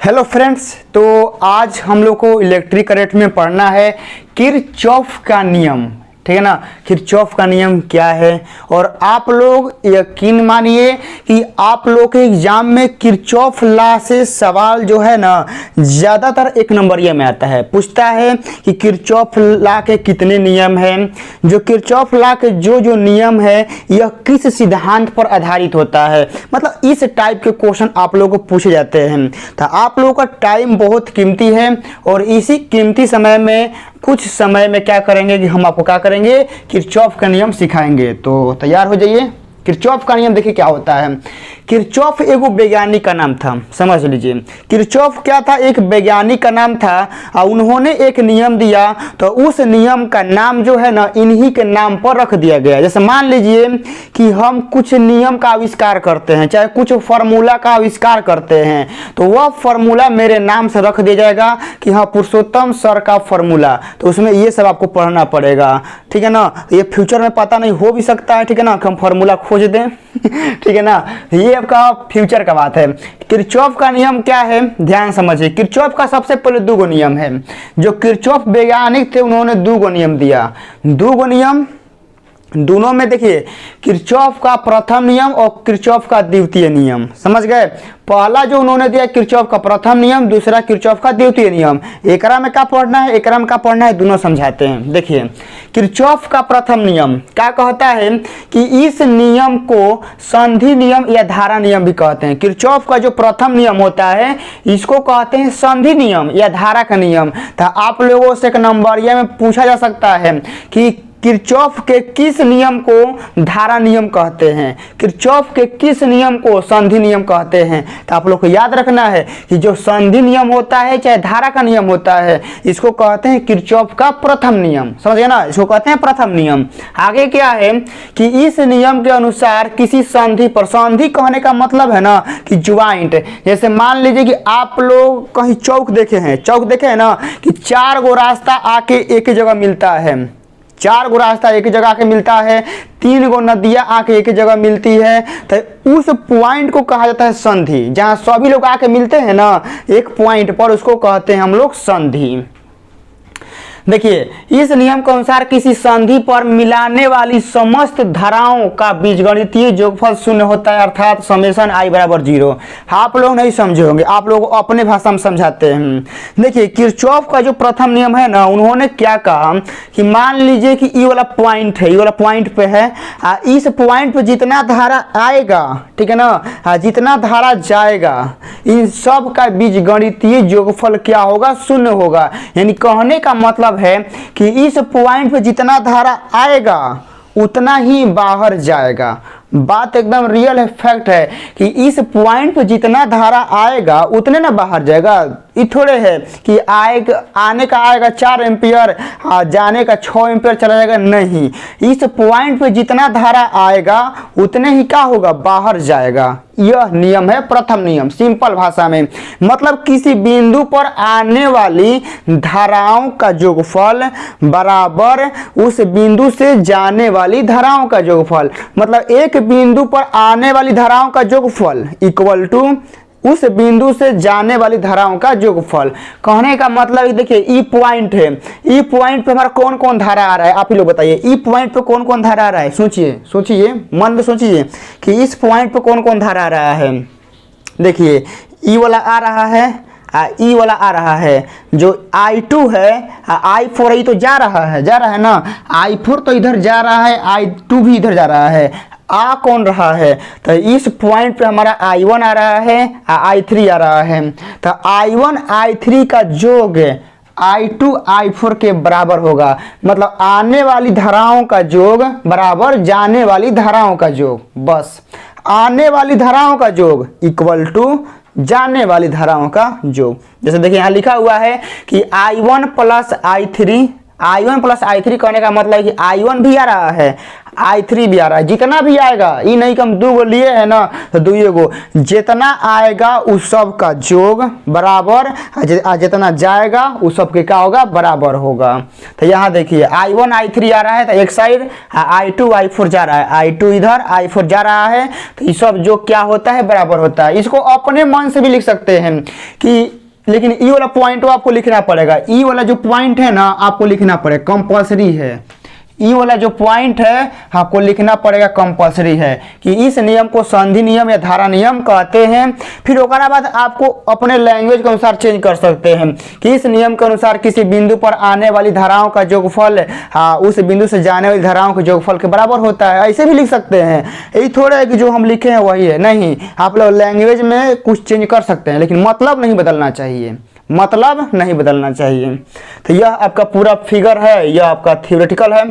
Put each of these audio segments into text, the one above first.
Hello friends, तो आज हम लोग को इलेक्ट्रिक करंट में पढ़ना है किरचॉफ का नियम। ठीक है ना। किरचॉफ का नियम क्या है, और आप लोग यकीन मानिए कि आप लोग के एग्जाम में किरचॉफ लॉ से सवाल जो है ना ज़्यादातर एक नंबरिया में आता है। पूछता है कि किरचॉफ लॉ के कितने नियम हैं, जो किरचॉफ लॉ के जो नियम है यह किस सिद्धांत पर आधारित होता है। मतलब इस टाइप के क्वेश्चन आप लोगों को पूछे जाते हैं। तो आप लोगों का टाइम बहुत कीमती है, और इसी कीमती समय में कुछ समय में क्या करेंगे कि हम आपको क्या करेंगे, किरचॉफ का नियम सिखाएंगे। तो तैयार हो जाइए। किरचॉफ का नियम देखिए क्या होता है। किरचॉफ एक वैज्ञानिक का नाम था, समझ लीजिए। किरचॉफ क्या था, एक वैज्ञानिक का नाम था, और उन्होंने एक नियम दिया, तो उस नियम का नाम जो है ना इन्हीं के नाम पर रख दिया गया। जैसे मान लीजिए कि हम कुछ नियम का आविष्कार करते हैं, चाहे कुछ फार्मूला का आविष्कार करते हैं, तो वह फार्मूला मेरे नाम से रख दिया जाएगा कि हाँ पुरुषोत्तम सर का फार्मूला। तो उसमें ये सब आपको पढ़ना पड़ेगा। ठीक है ना। ये फ्यूचर में पता नहीं हो भी सकता है, ठीक है ना, कि हम फार्मूला खोज दें। ठीक है ना। ये आपका फ्यूचर का बात है। किरचॉफ का नियम क्या है, ध्यान समझिए। किरचॉफ का सबसे पहले दो नियम है। जो किरचॉफ वैज्ञानिक थे उन्होंने दो नियम दिया। दो नियम दोनों में देखिए, किरचॉफ का प्रथम नियम और किरचॉफ का द्वितीय नियम। समझ गए। पहला जो उन्होंने दिया किरचॉफ का प्रथम नियम, दूसरा किरचॉफ का द्वितीय नियम। एकरा में क्या पढ़ना है, एकरा में क्या पढ़ना है, दोनों समझाते हैं। देखिए किरचॉफ का प्रथम नियम क्या कहता है कि इस नियम को संधि नियम या धारा नियम भी कहते हैं। किरचॉफ का जो प्रथम नियम होता है इसको कहते हैं संधि नियम या धारा का नियम। तो आप लोगों से एक नंबरिया में पूछा जा सकता है कि किरचॉफ के किस नियम को धारा नियम कहते हैं, किरचॉफ के किस नियम को संधि नियम कहते हैं। तो आप लोग को याद रखना है कि जो संधि नियम होता है चाहे धारा का नियम होता है, इसको कहते हैं किरचॉफ का प्रथम नियम। समझिए ना, इसको कहते हैं प्रथम नियम। आगे क्या है कि इस नियम के अनुसार किसी संधि पर, संधि कहने का मतलब है ना कि ज्वाइंट। जैसे मान लीजिए कि आप लोग कहीं चौक देखे हैं, चौक देखे हैं ना कि चार गो रास्ता आके एक जगह मिलता है, चार गो रास्ता एक जगह आके मिलता है, तीन गो नदियां आके एक जगह मिलती है, तो उस पॉइंट को कहा जाता है संधि। जहां सभी लोग आके मिलते हैं ना एक पॉइंट पर, उसको कहते हैं हम लोग संधि। देखिए इस नियम के अनुसार किसी संधि पर मिलाने वाली समस्त धाराओं का बीजगणितीय योगफल शून्य होता है, अर्थात समेशन i बराबर 0। आप लोग नहीं समझे होंगे, आप लोग अपने भाषा में समझाते हैं। देखिए किरचॉफ का जो प्रथम नियम है ना, उन्होंने क्या कहा कि मान लीजिए कि ये वाला पॉइंट है, ये वाला पॉइंट पे है, इस पॉइंट पे जितना धारा आएगा, ठीक है ना, जितना धारा जाएगा, इन सब का बीजगणितीय योगफल क्या होगा, शून्य होगा। यानी कहने का मतलब है कि इस पॉइंट पे जितना धारा आएगा उतना ही बाहर जाएगा। बात एकदम रियल है, फैक्ट है कि इस पॉइंट पे जितना धारा आएगा उतने ना बाहर जाएगा। ये थोड़े है कि आने का आएगा 4 एम्पियर, जाने का 6 एम्पियर चला जाएगा, नहीं। इस पॉइंट पे जितना धारा आएगा उतने ही क्या होगा, बाहर जाएगा। यह नियम है प्रथम नियम। सिंपल भाषा में मतलब किसी बिंदु पर आने वाली धाराओं का योगफल बराबर उस बिंदु से जाने वाली धाराओं का योगफल। मतलब एक बिंदु पर आने वाली धाराओं का योगफल इक्वल टू उस बिंदु से जाने वाली धाराओं का योगफल। कहने का मतलब देखिए ई पॉइंट है, ई पॉइंट पे हमारा कौन कौन धारा आ रहा है, आप ही लोग बताइए। ई पॉइंट पे कौन कौन धारा आ रहा है, सोचिए सोचिए, मन में सोचिए कि इस पॉइंट पे कौन कौन धारा आ रहा है। देखिए ई वाला आ रहा है, ई वाला आ रहा है, जो I2 है, I4 है, तो जा रहा है ना, I4 तो इधर जा रहा है, I2 भी इधर जा रहा है। आ कौन रहा है, तो इस पॉइंट पे हमारा I1 आ रहा है, I3 आ रहा है। तो I1 I3 का योग I2 I4 के बराबर होगा। मतलब आने वाली धाराओं का योग बराबर जाने वाली धाराओं का योग। बस आने वाली धाराओं का योग इक्वल टू जाने वाली धाराओं का योग। जैसे देखिए यहाँ लिखा हुआ है कि I1 plus I3, I1 plus I3 कहने का मतलब है कि I1 भी आ रहा है, I3 भी आ रहा है। जितना भी आएगा, ये नहीं कि हम 2 गो लिए है ना तो 2 गो, जितना आएगा उस सब का योग बराबर, जितना जाएगा उस सब के क्या होगा, बराबर होगा। तो यहाँ देखिए I1 I3 आ रहा है तो एक साइड, I2 I4 जा रहा है, I2 इधर I4 जा रहा है, तो ये सब जो क्या होता है, बराबर होता है। इसको अपने मन से भी लिख सकते हैं कि, लेकिन ई वाला पॉइंट आपको लिखना पड़ेगा। ई वाला जो पॉइंट है ना आपको लिखना पड़ेगा, कंपल्सरी है। ई वाला जो पॉइंट है आपको लिखना पड़ेगा, कंपल्सरी है कि इस नियम को संधि नियम या धारा नियम कहते हैं। फिर उसके बाद आपको अपने लैंग्वेज के अनुसार चेंज कर सकते हैं कि इस नियम के अनुसार किसी बिंदु पर आने वाली धाराओं का योगफल उस बिंदु से जाने वाली धाराओं के योगफल के बराबर होता है, ऐसे भी लिख सकते हैं। यही थोड़ा है कि जो हम लिखे हैं वही है, नहीं, आप लोग लैंग्वेज में कुछ चेंज कर सकते हैं, लेकिन मतलब नहीं बदलना चाहिए, मतलब नहीं बदलना चाहिए। तो यह आपका पूरा फिगर है, यह आपका थ्योरेटिकल है।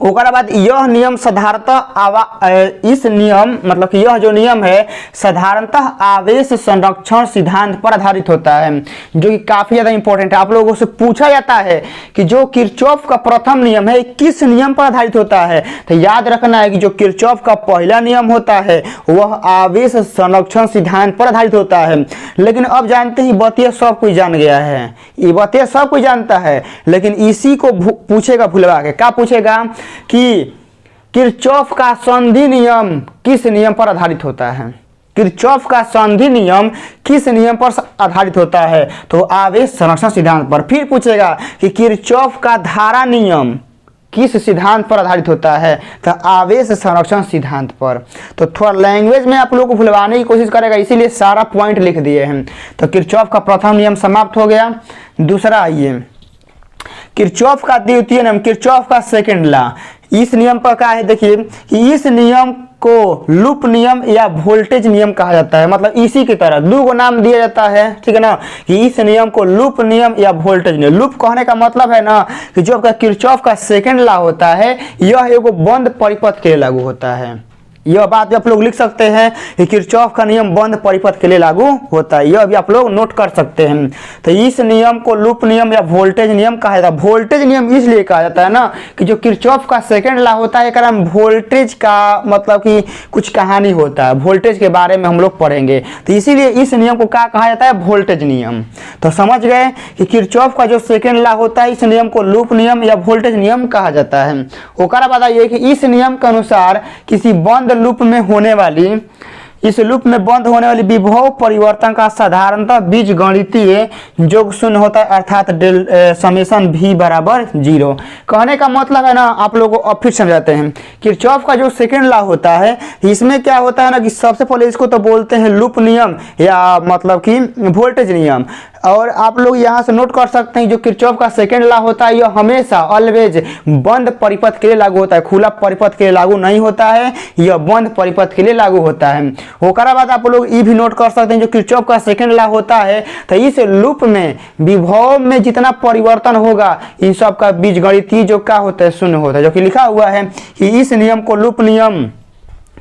उसके बाद यह नियम साधारणतः इस नियम मतलब कि यह जो नियम है साधारणतः आवेश संरक्षण सिद्धांत पर आधारित होता है, जो कि काफी ज्यादा इंपॉर्टेंट है। आप लोगों से पूछा जाता है कि जो किरचॉफ का प्रथम नियम है किस नियम पर आधारित होता है, तो याद रखना है कि जो किरचॉफ का पहला नियम होता है वह आवेश संरक्षण सिद्धांत पर आधारित होता है। लेकिन अब जानते ही बतिया सब कोई जान गया है, ये बतिया सब कोई जानता है, लेकिन इसी को पूछेगा भुलवा के, क्या पूछेगा कि किरचॉफ का संधि नियम किस नियम पर आधारित होता है, किरचॉफ का संधि नियम किस नियम पर आधारित होता है, तो आवेश संरक्षण सिद्धांत पर। फिर पूछेगा कि किरचॉफ का धारा नियम किस सिद्धांत पर आधारित होता है, तो आवेश संरक्षण सिद्धांत पर। तो थोड़ा लैंग्वेज में आप लोगों को भुलवाने की कोशिश करेगा, इसीलिए सारा पॉइंट लिख दिए हैं। तो किरचॉफ का प्रथम नियम समाप्त हो गया। दूसरा आइए किरचॉफ का द्वितीय नियम, किरचॉफ का सेकंड लॉ। इस नियम पर क्या है, देखिए कि इस नियम को लूप नियम या वोल्टेज नियम कहा जाता है। मतलब इसी की तरह 2 गो नाम दिया जाता है, ठीक है ना, कि इस नियम को लूप नियम या वोल्टेज नियम। लूप कहने का मतलब है ना कि जो आपका किरचॉफ का सेकंड लॉ होता है यह एगो बंद परिपथ के लिए लागू होता है। यह बात भी आप लोग लिख सकते हैं कि किरचॉफ का नियम बंद परिपथ के लिए लागू होता है, यह भी आप लोग नोट कर सकते हैं। तो इस नियम को लूप नियम या वोल्टेज नियम कहा जाता है। वोल्टेज नियम इसलिए कहा जाता है ना कि जो किरचॉफ का सेकंड लॉ होता है कारण वोल्टेज का मतलब कि कुछ कहानी होता है, वोल्टेज के बारे में हम लोग पढ़ेंगे, तो इसीलिए इस नियम को क्या कहा जाता है, वोल्टेज नियम। तो समझ गए कि किरचॉफ का जो सेकंड लॉ होता है इस नियम को लूप नियम या वोल्टेज नियम कहा जाता है। उसका बाद आइए कि इस नियम के अनुसार किसी बंद लूप में होने वाली, इस लूप में बंद होने वाली विभव परिवर्तन का साधारणतः बीजगणितीय योग शून्य होता है, अर्थात समेशन भी बराबर 0। कहने का मतलब है ना, आप लोगों को अब फिर समझाते हैं। किरचॉफ का जो सेकंड लॉ होता है इसमें क्या होता है ना कि सबसे पहले इसको तो बोलते हैं लूप नियम या मतलब कि वोल्टेज नियम। और आप लोग यहाँ से नोट कर सकते हैं जो किरचॉफ का सेकंड लॉ होता है यह हमेशा ऑलवेज बंद परिपथ के लिए लागू होता है, खुला परिपथ के लिए लागू नहीं होता है, यह बंद परिपथ के लिए लागू होता है। उसके बाद आप लोग ये भी नोट कर सकते हैं जो किरचॉफ का सेकंड लॉ होता है तो इस लूप में विभव में जितना परिवर्तन होगा इन सब का बीजगणितीय जो क्या होता है, शून्य होता है, जो कि लिखा हुआ है कि इस नियम को लूप नियम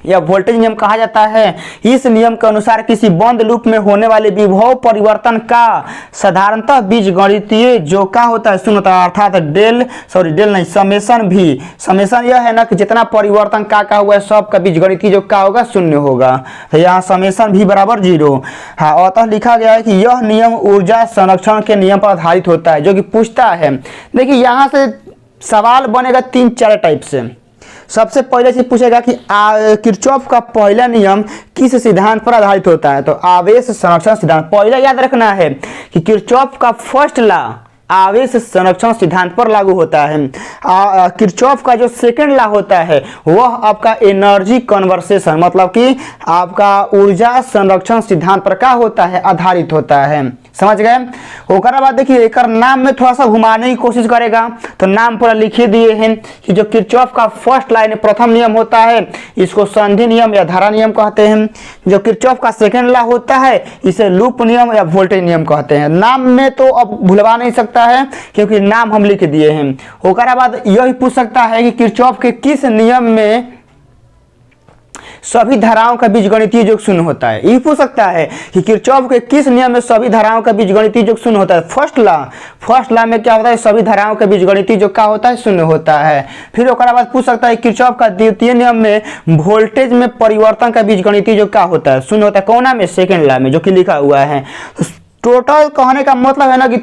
या वोल्टेज नियम कहा जाता है। इस नियम के अनुसार किसी बंद लूप में होने वाले विभव परिवर्तन का साधारणतः बीजगणितीय जो क्या होता है, शून्य होता है, अर्थात डेल नहीं, समेशन भी। समेशन यह है ना कि जितना परिवर्तन का हुआ है सब का बीजगणितीय जो क्या होगा, शून्य होगा। तो यहाँ समेशन भी बराबर 0। हाँ, अतः लिखा गया है कि यह नियम ऊर्जा संरक्षण के नियम पर आधारित होता है, जो कि पूछता है। देखिए यहाँ से सवाल बनेगा 3-4 टाइप से। सबसे पहले चीज पूछेगा कि किरचॉफ का पहला नियम किस सिद्धांत पर आधारित होता है, तो आवेश संरक्षण सिद्धांत। पहले याद रखना है कि किरचॉफ का फर्स्ट लॉ आवेश संरक्षण सिद्धांत पर लागू होता है। किरचॉफ का जो सेकंड लॉ होता है वह आपका एनर्जी कन्वर्सेशन मतलब कि आपका ऊर्जा संरक्षण सिद्धांत पर क्या होता है, आधारित होता है। समझ गए। उसके बाद देखिए एक नाम में थोड़ा सा घुमाने की कोशिश करेगा, तो नाम पर लिखे दिए हैं कि जो किरचॉफ का फर्स्ट लाइन प्रथम नियम होता है इसको संधि नियम या धारा नियम कहते हैं। जो किरचॉफ का सेकंड लॉ होता है इसे लूप नियम या वोल्टेज नियम कहते हैं। नाम में तो अब भुलवा नहीं सकता है क्योंकि नाम हम लिख दिए हैं। उसके बाद यही पूछ सकता है कि किरचॉफ के किस नियम में सभी धाराओं का बीजगणितीय योग शून्य होता है। ये पूछ सकता है कि किरचॉफ के किस नियम में सभी धाराओं का बीजगणितीय योग शून्य होता है। फर्स्ट लॉ में क्या होता है, सभी धाराओं का बीजगणितीय योग क्या होता है, शून्य होता है। फिर उसके बाद पूछ सकता है किरचॉफ का द्वितीय नियम में वोल्टेज में परिवर्तन का बीजगणितीय योग क्या होता है, शून्य होता है। कौन में, सेकेंड लॉ में, जो कि लिखा हुआ है। टोटल कहने का मतलब है ना कि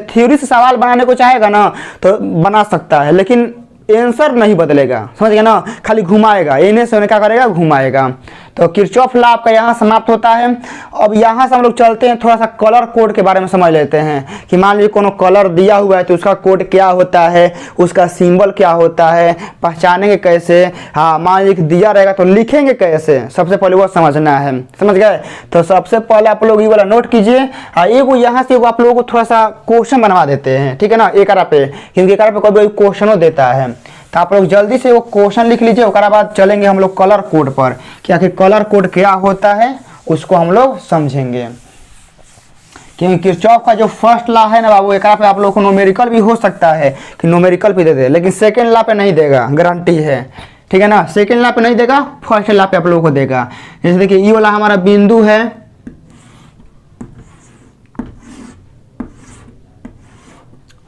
थ्योरी से सवाल बनाने को चाहेगा ना तो बना सकता है, लेकिन आंसर नहीं बदलेगा, समझ गए ना, खाली घुमाएगा, इन्हें से क्या करेगा, घुमाएगा। तो किरचॉफ लॉ आपका यहाँ समाप्त होता है। अब यहाँ से हम लोग चलते हैं, थोड़ा सा कलर कोड के बारे में समझ लेते हैं कि मान लीजिए कोनो कलर दिया हुआ है तो उसका कोड क्या होता है, उसका सिंबल क्या होता है, पहचानेंगे कैसे। हाँ, मान लीजिए दिया रहेगा तो लिखेंगे कैसे, सबसे पहले वो समझना है, समझ गए। तो सबसे पहले आप लोग ये वाला नोट कीजिए। एगो यहाँ से आप लोगों को थोड़ा सा क्वेश्चन बनवा देते हैं, ठीक है ना, एकरा पे, क्योंकि एकरा पे कभी क्वेश्चनों देता है। तो आप लोग जल्दी से वो क्वेश्चन लिख लीजिए, उसके बाद चलेंगे हम लोग कलर कोड पर कि आखिर कलर कोड क्या होता है, उसको हम लोग समझेंगे। क्योंकि किरचॉफ का जो फर्स्ट लॉ है ना बाबू, एक पे आप लोग को न्यूमेरिकल भी हो सकता है कि न्यूमेरिकल भी दे दे, लेकिन सेकेंड लॉ पे नहीं देगा, गारंटी है, ठीक है ना। सेकेंड लॉ पे नहीं देगा, फर्स्ट लॉ पे आप लोगों को देगा। जैसे देखिए ये वाला हमारा बिंदु है,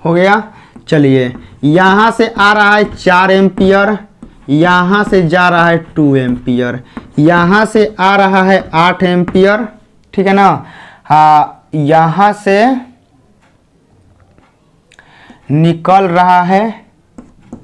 हो गया। चलिए यहाँ से आ रहा है 4 एम्पियर, यहाँ से जा रहा है 2 एम्पियर, यहाँ से आ रहा है 8 एम्पियर, ठीक है ना। हाँ, यहाँ से निकल रहा है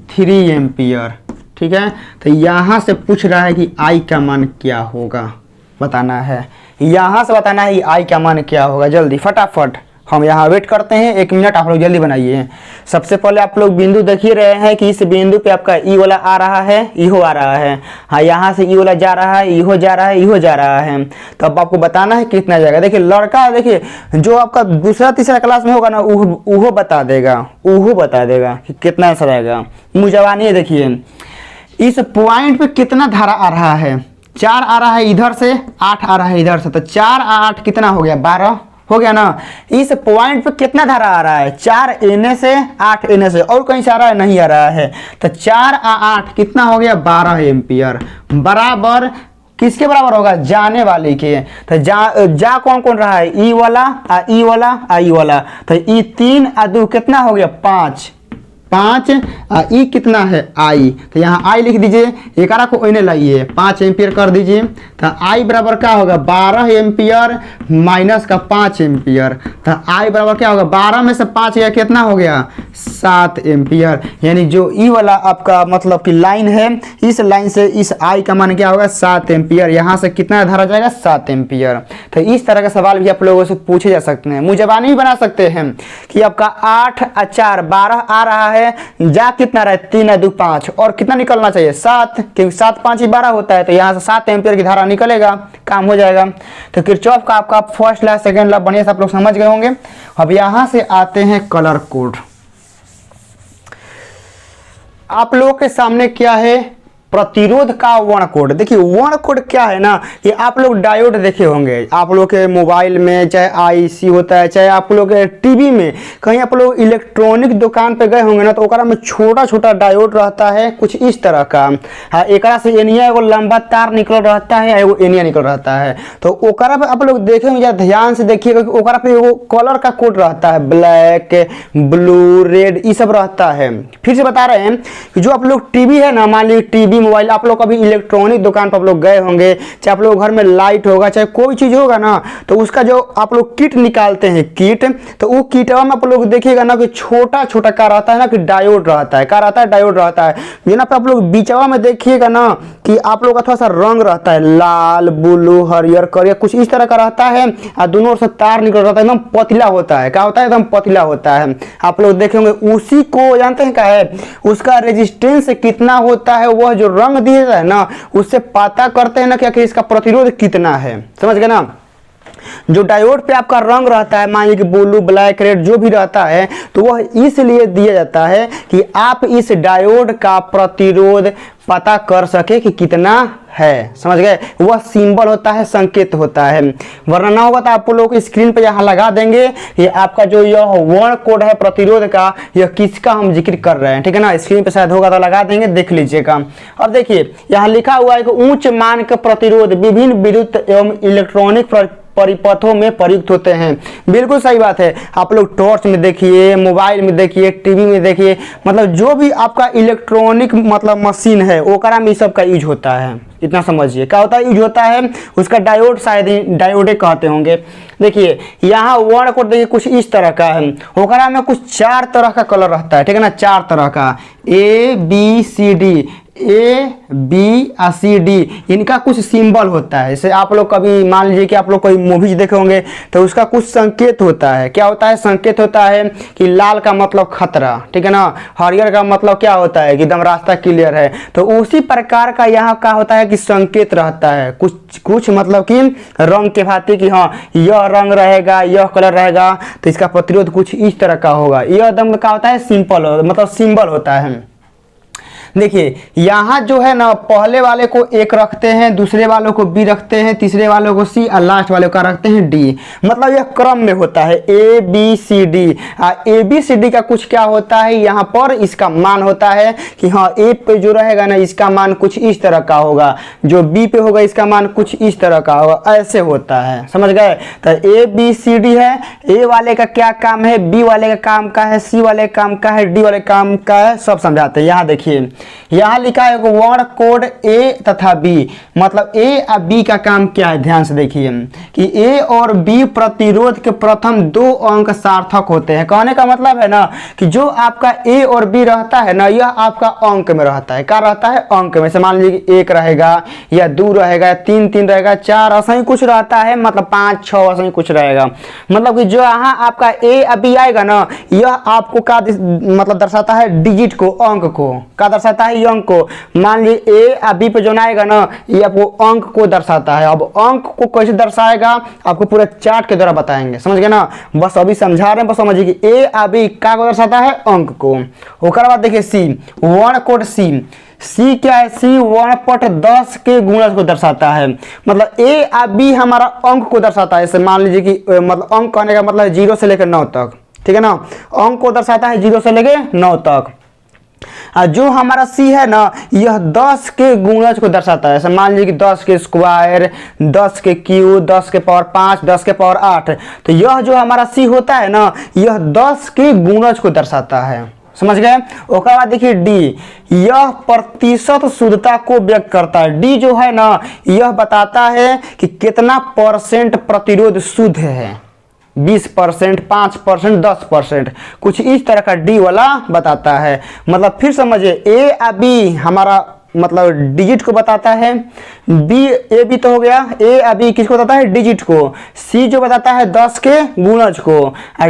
3 एम्पियर, ठीक है। तो यहाँ से पूछ रहा है कि आई का मान क्या होगा, बताना है। यहाँ से बताना है कि आई का मान क्या होगा। जल्दी फटाफट हम यहाँ वेट करते हैं, 1 मिनट, आप लोग जल्दी बनाइए। सबसे पहले आप लोग बिंदु देख ही रहे हैं कि इस बिंदु पे आपका ई वाला आ रहा है, इहो आ रहा है। हाँ, यहाँ से ई वाला जा रहा है, इहो जा रहा है, इहो जा रहा है। तो अब आपको बताना है कितना जाएगा। देखिए लड़का, देखिए जो आपका दूसरा तीसरा क्लास में होगा ना, उहो बता देगा, उहो बता देगा कि कितना आंसर आएगा। मुझवानी देखिए इस पॉइंट पे कितना धारा आ रहा है, 4 आ रहा है इधर से, 8 आ रहा है इधर से। तो 4 और 8 कितना हो गया, 12 हो गया ना। इस पॉइंट पे कितना धारा आ रहा है, 4 एने से 8 एने से, और कहीं से आ रहा है, नहीं आ रहा है। तो 4 और 8 कितना हो गया, 12 एम्पियर, बराबर किसके बराबर होगा, जाने वाले के। तो जा कौन कौन रहा है, ई वाला आ ई वाला आ ई वाला। तो ई 3 और 2 कितना हो गया, 5 ई कितना है, आई। तो यहाँ आई लिख दीजिए, 11 को इन्हें लाइए, 5 एम्पियर कर दीजिए। तो आई बराबर क्या होगा, 12 एम्पियर माइनस का 5 एम्पियर। तो आई बराबर क्या होगा, 12 में से 5 गया, कितना हो गया, 7 एम्पियर। यानी जो ई वाला आपका मतलब कि लाइन है, इस लाइन से इस आई का मान क्या होगा, 7 एम्पियर। यहाँ से कितना धारा जाएगा, 7 एम्पियर। तो इस तरह के सवाल भी आप लोगों से पूछे जा सकते हैं। मुझबानी भी बना सकते हैं कि आपका 8 और 4 12 आ रहा है, जा कितना रहा है, 3 और 2 5, और कितना निकलना चाहिए, 7, क्योंकि 7 5 ही 12 होता है। तो यहाँ से 7 एम्पियर की धारा निकलेगा, काम हो जाएगा। तो किरचॉफ का आपका फर्स्ट लॉ सेकंड लॉ बढ़िया से आप लोग समझ गए होंगे। अब यहाँ से आते हैं कलर कोड। आप लोगों के सामने क्या है, प्रतिरोध का वर्ण कोड। देखिए वर्ण कोड क्या है ना, कि आप लोग डायोड देखे होंगे, आप लोग के मोबाइल में, चाहे आईसी होता है, चाहे आप लोग के टीवी में, कहीं आप लोग इलेक्ट्रॉनिक दुकान पे गए होंगे ना, तो ओकरा में छोटा छोटा डायोड रहता है कुछ इस तरह का। हाँ, एकरा से एनिया एगो लंबा तार निकल रहता है, एगो एनिया निकल रहता है। तो ओकरा पे आप लोग देखेंगे, या ध्यान से देखिएगा कि ओकरा पे एगो कलर का कोड रहता है, ब्लैक, ब्लू, रेड, ये सब रहता है। फिर से बता रहे हैं कि जो आप लोग टीवी है ना, मान लीजिए टीवी मोबाइल, आप लोग कभी इलेक्ट्रॉनिक दुकान पर आप लोग गए होंगे, चाहे आप लोग घर में लाइट होगा, चाहे कोई चीज होगा ना, तो उसका जो आप लोग किट निकालते हैं, किट, तो वो किटवा में आप लोग देखिएगा ना कि छोटा छोटा क्या रहता है ना, कि डायोड रहता है। क्या रहता है, डायोड रहता है। यहाँ पे आप लोग बीचवा में देखिएगा ना कि आप लोग का थोड़ा सा रंग रहता है, लाल, ब्लू, हरियर, करिया, कुछ इस तरह का रहता है, और दोनों ओर से तार निकल रहता है, एकदम पतला होता है। क्या होता है, एकदम पतला होता है। आप लोग देखे होंगे, उसी को जानते हैं क्या है, उसका रेजिस्टेंस कितना होता है, वह जो रंग दिया है ना, उससे पता करते हैं ना कि इसका प्रतिरोध कितना है, समझ गए ना। जो डायोड पे आपका रंग रहता है, मान लीजिए कि ब्लू, ब्लैक, रेड जो भी रहता है, तो वह इसलिए दिया जाता है कि आप इस डायोड का प्रतिरोध पता कर सके कि कितना है, समझ गए। वह सिंबल होता है, संकेत होता है, वरना ना होगा तो आप लोग स्क्रीन पे यहाँ लगा देंगे। ये आपका जो यह वर्ण कोड है प्रतिरोध का, यह किसका हम जिक्र कर रहे हैं, ठीक है ना। स्क्रीन पे शायद होगा तो लगा देंगे, देख लीजिएगा। और देखिए यहाँ लिखा हुआ है कि उच्च मान के प्रतिरोध विभिन्न विद्युत एवं इलेक्ट्रॉनिक परिपथों में प्रयुक्त होते हैं। बिल्कुल सही बात है। आप लोग टॉर्च में देखिए, मोबाइल में देखिए, टीवी में देखिए, मतलब जो भी आपका इलेक्ट्रॉनिक मतलब मशीन है ओकरा में सब का यूज होता है। इतना समझिए क्या होता है, यूज होता है उसका डायोड, शायद डायोडे कहते होंगे। देखिए यहाँ वर्ण कोड देखिए कुछ इस तरह का है, ओकरा में कुछ 4 तरह का कलर रहता है, ठीक है ना, 4 तरह का, A B C D, A B और सी डी, इनका कुछ सिंबल होता है। जैसे आप लोग कभी मान लीजिए कि आप लोग कोई मूवीज देखे होंगे तो उसका कुछ संकेत होता है। क्या होता है, संकेत होता है कि लाल का मतलब खतरा, ठीक है ना, हरियर का मतलब क्या होता है कि एकदम रास्ता क्लियर है। तो उसी प्रकार का यहाँ का होता है कि संकेत रहता है, कुछ मतलब कि रंग के भांति कि हाँ यह रंग रहेगा, यह कलर रहेगा तो इसका प्रतिरोध कुछ इस तरह का होगा। यह एकदम क्या होता है, सिंपल मतलब सिंबल होता है। देखिए यहाँ जो है ना, पहले वाले को 1 रखते हैं, दूसरे वालों को बी रखते हैं, तीसरे वालों को सी और लास्ट वाले का रखते हैं डी। मतलब यह क्रम में होता है A B C D. A B C D का कुछ क्या होता है, यहाँ पर इसका मान होता है कि हाँ ए पे जो रहेगा ना इसका मान कुछ इस तरह का होगा, जो बी पे होगा इसका मान कुछ इस तरह का होगा, ऐसे होता है, समझ गए। तो ए बी सी डी है, ए वाले का क्या काम है, बी वाले का काम का है, सी वाले काम का है, डी वाले काम का है, सब समझाते हैं। यहाँ देखिए यहाँ लिखा है वर्ण कोड ए तथा बी, मतलब ए और बी का काम क्या है, ध्यान से देखिए कि ए और बी प्रतिरोध के प्रथम 2 अंक सार्थक होते हैं। कहने का मतलब है ना कि जो आपका ए और बी रहता है ना, यह आपका अंक में रहता है। क्या रहता है, अंक में। से मान लीजिए कि 1 रहेगा या 2 रहेगा, 3 रहेगा, 4 ऐसा ही कुछ रहता है, मतलब 5 6 ऐसा ही कुछ रहेगा। मतलब कि जो यहाँ आपका ए और बी आएगा ना, यह आपको क्या मतलब दर्शाता है, डिजिट को, अंक को। क्या दर्शाता है, अंक को। मान लीजिए ए और बी पे जो आएगा ना, ये आपको अंक को दर्शाता है। अब अंक को कैसे दर्शाएगा आपको पूरे चार्ट के द्वारा बताएंगे, समझ गए ना। बस अभी समझा रहे हैं, बस समझिए कि ए और बी क्या को दर्शाता है, अंक को। उसके बाद देखिए सी, वर्ण कोड सी। सी क्या है, सी वर्णपट 10 के गुणज को दर्शाता है। मतलब ए और बी हमारा अंक को दर्शाता है। जैसे मान लीजिए कि मतलब अंक कहने का मतलब 0 से लेकर 9 तक, ठीक है ना, अंक को दर्शाता है 0 से लेकर 9 तक। जो हमारा सी है ना, यह 10 के गुणज को दर्शाता है। मान लीजिए कि 10 के स्क्वायर, 10 के क्यूब, 10 के पावर 5, 10 के पावर 8। तो यह जो हमारा सी होता है ना, यह 10 के गुणज को दर्शाता है, समझ गए। उसके बाद देखिए डी, यह प्रतिशत शुद्धता को व्यक्त करता है। डी जो है ना, यह बताता है कि कितना परसेंट प्रतिरोध शुद्ध है, 20%, 5%, 10%, कुछ इस तरह का डी वाला बताता है। मतलब फिर समझिए, ए और बी हमारा मतलब डिजिट को बताता है, बी ए बी तो हो गया, ए और बी किसको बताता है, डिजिट को। सी जो बताता है 10 के गुणज को, और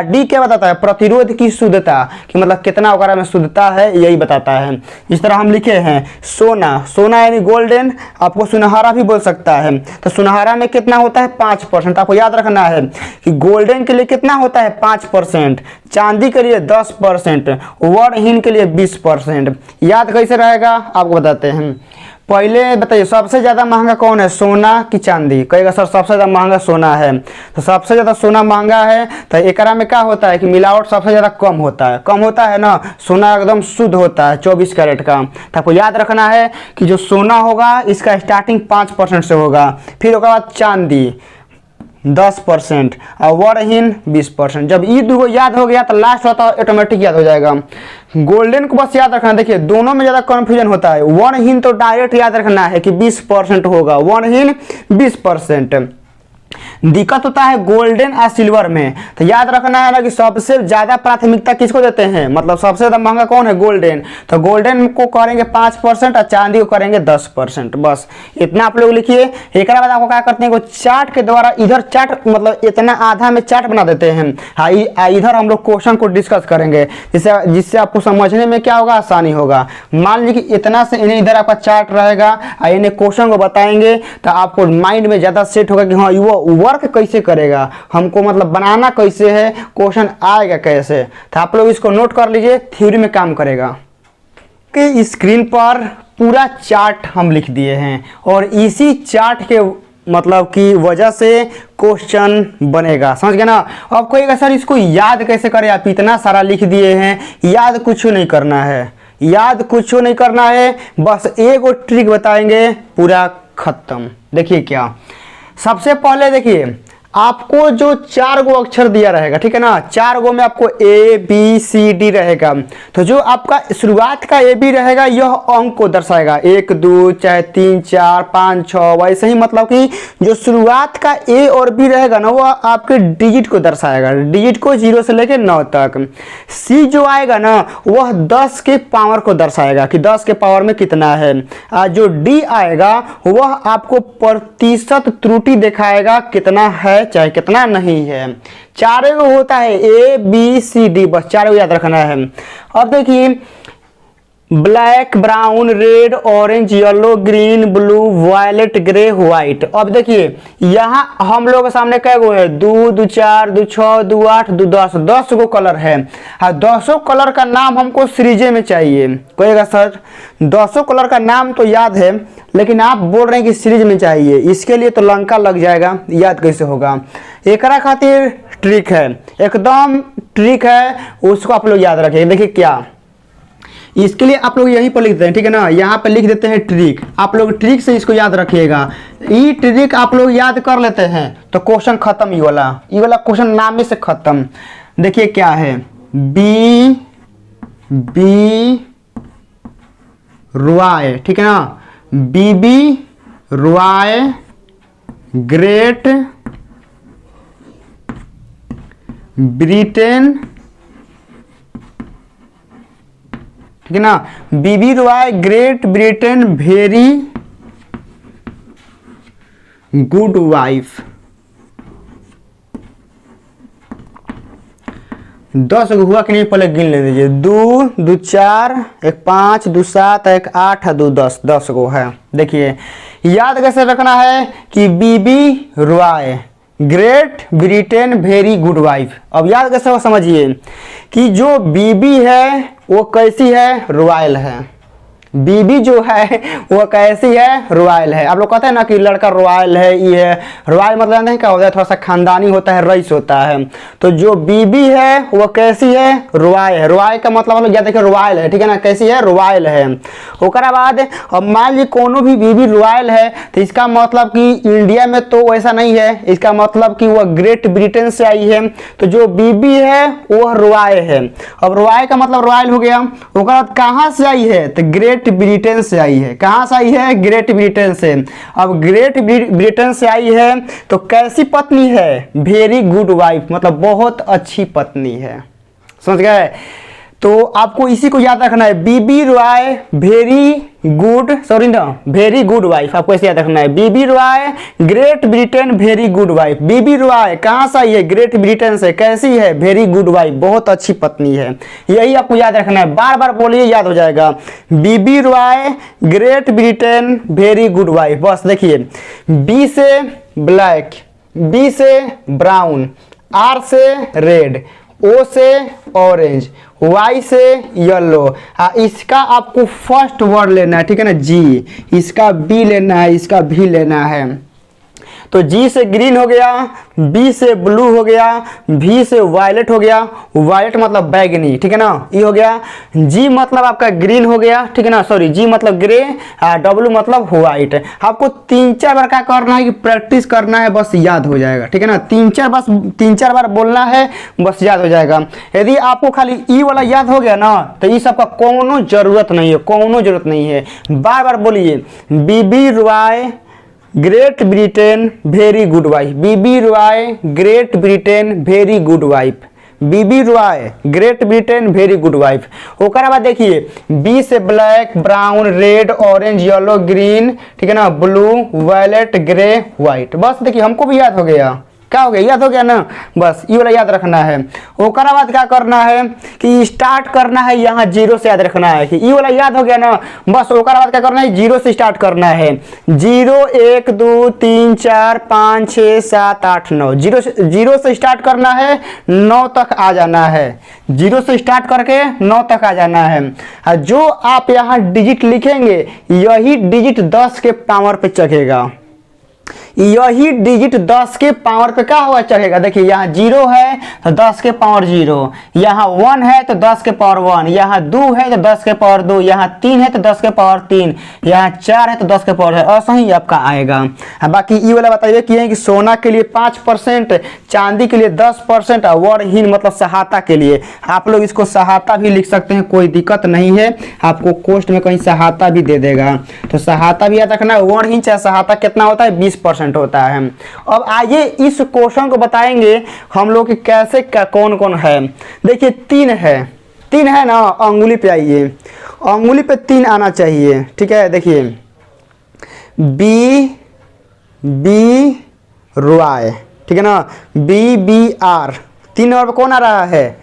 डी क्या बताता है, प्रतिरोध की शुद्धता, कि मतलब कितना वगैरह में शुद्धता है, यही बताता है। इस तरह हम लिखे हैं सोना, सोना यानी गोल्डन, आपको सुनहरा भी बोल सकता है। तो सुनहरा में कितना होता है, 5%। आपको याद रखना है कि गोल्डन के लिए कितना होता है, 5%, चांदी के लिए 10%, वर्णहीन के लिए 20%। याद कैसे रहेगा आपको बताते हैं। पहले बताइए सबसे ज़्यादा महंगा कौन है, सोना कि चांदी। कहेगा सर सबसे ज़्यादा महंगा सोना है। तो सबसे ज़्यादा सोना महंगा है, तो एकरा में क्या होता है कि मिलावट सबसे ज़्यादा कम होता है। कम होता है ना, सोना एकदम शुद्ध होता है 24 कैरेट का। तो आपको याद रखना है कि जो सोना होगा इसका स्टार्टिंग 5% से होगा, फिर उसके बाद चांदी 10% और वर्णहीन 20%। जब ये दो याद हो गया तो लास्ट होता है ऑटोमेटिक याद हो जाएगा। गोल्डन को बस याद रखना। देखिए दोनों में ज़्यादा कन्फ्यूजन होता है। वर्णहीन तो डायरेक्ट याद रखना है कि 20% होगा, वर्णहीन 20%। दिक्कत होता है गोल्डन और सिल्वर में। तो याद रखना है ना कि सबसे ज़्यादा प्राथमिकता किसको देते हैं, मतलब सबसे ज़्यादा महंगा कौन है, गोल्डन। तो गोल्डन को करेंगे 5% और चांदी को करेंगे 10%। बस इतना आप लोग लिखिए। एक बाद आपको क्या करते हैं, चार्ट के द्वारा इधर चार्ट मतलब इतना आधा में चार्ट बना देते हैं। हाँ इधर हम लोग क्वेश्चन को डिस्कस करेंगे, जिससे आपको समझने में क्या होगा, आसानी होगा। मान लीजिए कि इतना से इन्हें इधर आपका चार्ट रहेगा और इन्हें क्वेश्चन को बताएंगे, तो आपको माइंड में ज़्यादा सेट होगा कि हाँ वो वर्क कैसे करेगा, हमको मतलब बनाना कैसे है, क्वेश्चन आएगा कैसे। तो आप लोग इसको नोट कर लीजिए, थ्योरी में काम करेगा। कि स्क्रीन पर पूरा चार्ट हम लिख दिए हैं और इसी चार्ट के मतलब की वजह से क्वेश्चन बनेगा, समझ गए ना। अब कोई सर इसको याद कैसे करें, आप इतना सारा लिख दिए हैं, याद कुछ नहीं करना है, याद कुछ नहीं करना है, बस एक और ट्रिक बताएंगे पूरा खत्म। देखिए क्या, सबसे पहले देखिए आपको जो 4 गो अक्षर दिया रहेगा, ठीक है ना, 4 गो में आपको ए बी सी डी रहेगा, तो जो आपका शुरुआत का ए बी रहेगा यह अंक को दर्शाएगा, 1 2 चाहे 3 4 5 6, वैसे ही मतलब कि जो शुरुआत का ए और बी रहेगा ना वो आपके डिजिट को दर्शाएगा, डिजिट को 0 से लेकर 9 तक। सी जो आएगा ना वह 10 के पावर को दर्शाएगा कि 10 के पावर में कितना है। जो डी आएगा वह आपको प्रतिशत त्रुटि दिखाएगा कितना है चाहे कितना नहीं है। 4 गो होता है ए बी सी डी, बस 4 गो याद रखना है। अब देखिए black brown red orange yellow green blue violet grey white. अब देखिए यहाँ हम लोग के सामने कै गो है, 2 2 4 2 6 2 8 2 10, 10 गो कलर है। हाँ 10 कलर का नाम हमको सीरीजे में चाहिए। कहेगा सर 10 कलर का नाम तो याद है लेकिन आप बोल रहे हैं कि सीरीज में चाहिए, इसके लिए तो लंका लग जाएगा, याद कैसे होगा। एकरा खातिर ट्रिक है, एकदम ट्रिक है, उसको आप लोग याद रखें। देखिए क्या, इसके लिए आप लोग यहीं पर लिख देते हैं, ठीक है ना, यहाँ पे लिख देते हैं ट्रिक, आप लोग ट्रिक से इसको याद रखिएगा। ये ट्रिक आप लोग याद कर लेते हैं तो क्वेश्चन खत्म, ये वाला क्वेश्चन नाम ही से खत्म। देखिए क्या है, बी बी रॉय, ठीक है ना, बीबी रॉय ग्रेट ब्रिटेन, ठीक है ना, BB Roy great Britain very good wife. 10 गो हुआ कि नहीं पहले गिन ले दीजिए, 2 2 4 1 5 2 7 1 8 2 10, 10 गो है। देखिए याद कैसे रखना है कि BB Roy great Britain very good wife. अब याद कैसे हो समझिए कि जो बीबी है वो कैसी है, रॉयल है। बीबी जो है वो कैसी है, रॉयल है। आप लोग कहते हैं ना कि लड़का रॉयल है, ये है रॉयल मतलब नहीं क्या होता है, थोड़ा सा खानदानी होता है, रईस होता है। तो जो बीबी है वो कैसी है, रॉयल है। रॉयल का मतलब हम लोग क्या देखें, रॉयल है, ठीक है ना, कैसी है, रॉयल है। ओकरा बाद अब मान लीजिए कोनो भी बीबी रॉयल है तो इसका मतलब कि इंडिया में तो वैसा नहीं है, इसका मतलब कि वह ग्रेट ब्रिटेन से आई है। तो जो बीबी है वह रॉयल है। अब रॉयल का मतलब रॉयल हो गया। ओकरा बाद कहाँ से आई है, तो ग्रेट ब्रिटेन से आई है। कहां से आई है, ग्रेट ब्रिटेन से। अब ग्रेट ब्रिटेन से आई है तो कैसी पत्नी है, वेरी गुड वाइफ, मतलब बहुत अच्छी पत्नी है, समझ गए। तो आपको इसी को याद रखना है, BB Roy very good, sorry ना, वेरी गुड वाइफ, आपको ऐसे याद रखना है। BB Roy great Britain very good wife. BB Roy कहाँ से आई है, ग्रेट ब्रिटेन से, कैसी है, वेरी गुड वाइफ, बहुत अच्छी पत्नी है। यही आपको याद रखना है, बार बार बोलिए याद हो जाएगा। BB Roy great Britain very good wife. बस देखिए, बी से ब्लैक, बी से ब्राउन, आर से रेड, ओ से ऑरेंज, वाई से येलो। हाँ इसका आपको फर्स्ट वर्ड लेना है, ठीक है ना, जी। इसका बी लेना है, इसका भी लेना है। तो जी से ग्रीन हो गया, बी से ब्लू हो गया, भी से वायलेट हो गया, वायलेट मतलब बैगनी, ठीक है ना, ये हो गया। जी मतलब आपका ग्रीन हो गया, ठीक है ना, सॉरी जी मतलब ग्रे, डब्लू मतलब व्हाइट। आपको 3-4 बार क्या करना है कि प्रैक्टिस करना है, बस याद हो जाएगा, ठीक है ना। 3-4 बार बोलना है, बस याद हो जाएगा। यदि आपको खाली ई वाला याद हो गया ना तो ये सबका कोनो जरूरत नहीं है, कोनो जरूरत नहीं है। बार बार बोलिए, BB Roy great Britain very good wife, BB Roy great Britain very good wife, BB Roy great Britain very good wife. ओकरा बाद देखिए, बी से black brown red orange yellow green, ठीक है ना, ब्लू वायलेट ग्रे व्हाइट। बस देखिए हमको भी याद हो गया, क्या हो गया, याद हो गया ना। बस ये वाला याद रखना है। ओकरा बाद क्या करना है कि स्टार्ट करना है यहाँ जीरो से, याद रखना है कि ये वाला याद हो गया ना। बस ओकरा बाद क्या करना है, जीरो से स्टार्ट करना है। 0 1 2 3 4 5 6 7 8 9, जीरो से स्टार्ट करना है, 9 तक आ जाना है। जीरो से स्टार्ट करके 9 तक आ जाना है। जो आप यहाँ डिजिट लिखेंगे यही डिजिट 10 के पावर पे चढ़ेगा, यही डिजिट 10 के पावर पे क्या हुआ चढ़ेगा। देखिए यहाँ 0 है तो 10 के पावर 0, यहाँ 1 है तो 10 के पावर 1, यहाँ 2 है तो 10 के पावर 2, यहाँ 3 है तो 10 के पावर 3, यहाँ 4 है तो 10 के पावर 4, ऐसा ही आपका आएगा। बाकी ये वाला बताइए कि सोना के लिए 5%, चांदी के लिए 10% और वर्णहीन मतलब सहायता के लिए आप लोग इसको सहायता भी लिख सकते हैं, कोई दिक्कत नहीं है। आपको कोष्ट में कहीं सहायता भी दे देगा, तो सहायता भी याद रखना। वर्णहीन चाहे सहायता कितना होता है, 20% होता है। अब आइए इस क्वेश्चन को बताएंगे हम लोग कि कैसे क्या कौन कौन है। देखिए 3 है ना, अंगुली पे आइए, अंगुली पे 3 आना चाहिए, ठीक है। देखिए बी रुआय, ठीक है ना, BBR। 3 नंबर पे कौन आ रहा है,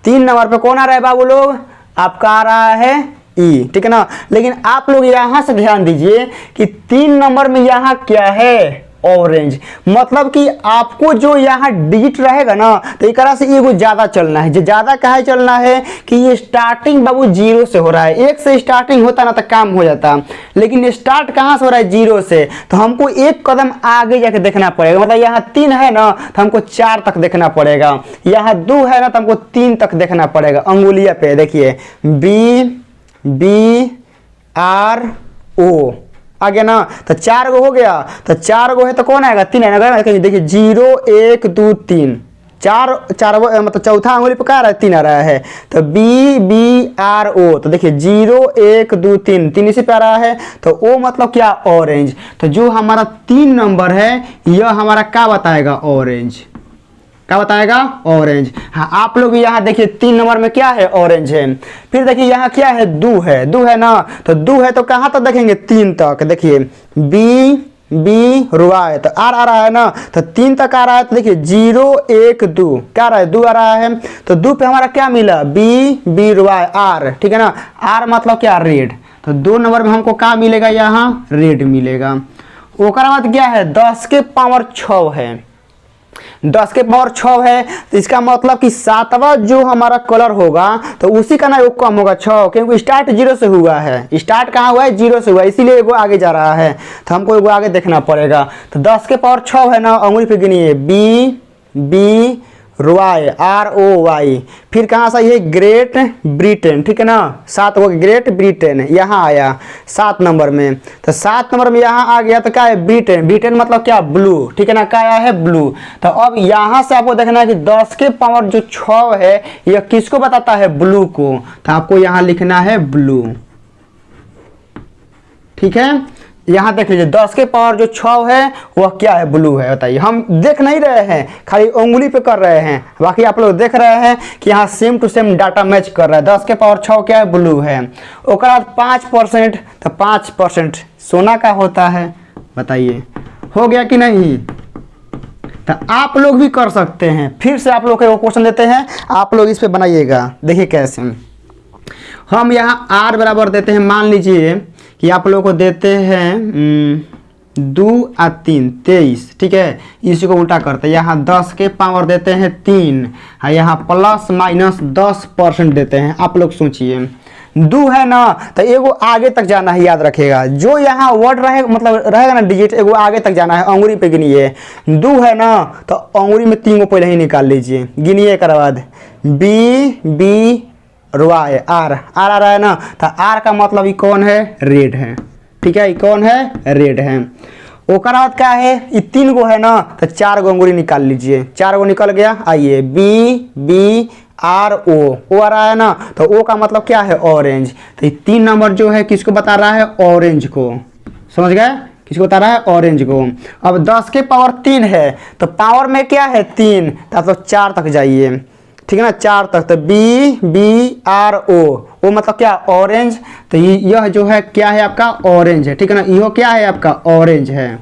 3 नंबर पे कौन आ रहा है बाबू लोग, आपका आ रहा है ई, ठीक है ना। लेकिन आप लोग यहां से ध्यान दीजिए कि 3 नंबर में यहाँ क्या है, ऑरेंज। मतलब कि आपको जो यहाँ डिजिट रहेगा ना तो एक तरह से ये वो ज्यादा चलना है। जो ज्यादा कहा चलना है कि ये स्टार्टिंग बाबू 0 से हो रहा है। 1 से स्टार्टिंग होता ना तो काम हो जाता, लेकिन स्टार्ट कहाँ से हो रहा है, 0 से। तो हमको एक कदम आगे जाके देखना पड़ेगा। मतलब यहाँ 3 है ना तो हमको 4 तक देखना पड़ेगा, यहाँ 2 है ना तो हमको 3 तक देखना पड़ेगा। अंगुलिया पे देखिए BBRO आ गया ना, तो 4 गो हो गया। तो 4 गो है तो कौन आएगा, 3 आएगा। देखिए 0 1 2 3, 4 मतलब चौथा अंगुली पे क्या आ रहा है, 3 आ रहा है। तो BBRO, तो देखिए 0 1 2 3, 3 इसी पे आ रहा है। तो O मतलब क्या, ऑरेंज। तो जो हमारा 3 नंबर है यह हमारा क्या बताएगा, ऑरेंज। क्या बताएगा, ऑरेंज। हाँ आप लोग यहाँ देखिए 3 नंबर में क्या है, ऑरेंज है। फिर देखिए यहाँ क्या है, दू है ना। तो दू है तो कहाँ तक देखेंगे, 3 तक। देखिए बी रुआय, तो आर आ रहा है ना, तो 3 तक आ रहा है। तो देखिए 0 1 2 क्या आ रहा है, 2 आ रहा है। तो 2 पे हमारा क्या मिला, बी रुआय आर, ठीक है ना। आर मतलब क्या, रेड। तो 2 नंबर में हमको क्या मिलेगा, यहाँ रेड मिलेगा। ओकरा बाद क्या है, 10 के पावर 6 है। 10 के पावर 6 है तो इसका मतलब कि 7वां जो हमारा कलर होगा तो उसी का ना योग कम होगा 6, क्योंकि स्टार्ट 0 से हुआ है। स्टार्ट कहाँ हुआ है, 0 से हुआ है, इसीलिए एगो आगे जा रहा है। तो हमको एगो आगे देखना पड़ेगा। तो 10 के पावर 6 है ना, अंगुली पे गिनिए, बी रुआय ROY। फिर कहाँ से ये ग्रेट ब्रिटेन, ठीक है ना। 7 गो ग्रेट ब्रिटेन यहाँ आया 7 नंबर में। तो 7 नंबर में यहाँ आ गया तो क्या है, ब्रिटेन। ब्रिटेन मतलब क्या, ब्लू, ठीक है ना। क्या आया है, ब्लू। तो अब यहाँ से आपको देखना है कि 10 के पावर जो 6 है यह किसको बताता है, ब्लू को। तो आपको यहाँ लिखना है ब्लू, ठीक है। यहाँ देख लीजिए 10 के पावर जो 6 है वह क्या है, ब्लू है। बताइए, हम देख नहीं रहे हैं, खाली उंगली पे कर रहे हैं। बाकी आप लोग देख रहे हैं कि यहाँ same to same data match कर रहा है। 10 के पावर 6 क्या है, ब्लू है। उसके बाद 5%, तो 5% सोना का होता है। बताइए हो गया कि नहीं। तो आप लोग भी कर सकते हैं। फिर से आप लोग को क्वेश्चन देते हैं, आप लोग इस पे बनाइएगा। देखिए कैसे हम यहाँ R बराबर देते हैं। मान लीजिए कि आप लोगों को देते हैं 2 और 3 23, ठीक है। इसी को उल्टा करते हैं, यहाँ 10 के पावर देते हैं 3, यहाँ प्लस माइनस 10% देते हैं। आप लोग सोचिए 2 है ना तो एगो आगे तक जाना है, याद रखेगा। जो यहाँ वर्ड रहेगा मतलब रहेगा ना डिजिट, एगो आगे तक जाना है। अंगुली पे गिनिए, 2 है ना तो अंगुली में 3 को पहले ही निकाल लीजिए। गिनिए एक बाद बी रुआय आर आ रहा है ना। तो आर का मतलब ये कौन है, रेड है, ठीक है। ये कौन है, रेड है। ओकर बाद क्या है, ये 3 गो है ना तो 4 गो अंगुली निकाल लीजिए। 4 गो निकल गया। आइए BBRO आ रहा है ना, तो ओ का मतलब क्या है, ऑरेंज। तो ये 3 नंबर जो है किसको बता रहा है, ऑरेंज को। समझ गए, किसको बता रहा है, ऑरेंज को। अब 10 के पावर 3 है तो पावर में क्या है, 3, तो 4 तक जाइए, ठीक है ना। 4 तक। तो BBRO वो मतलब क्या, ऑरेंज। तो यह जो है क्या है आपका, ऑरेंज है, ठीक है ना। यह क्या है आपका, ऑरेंज है।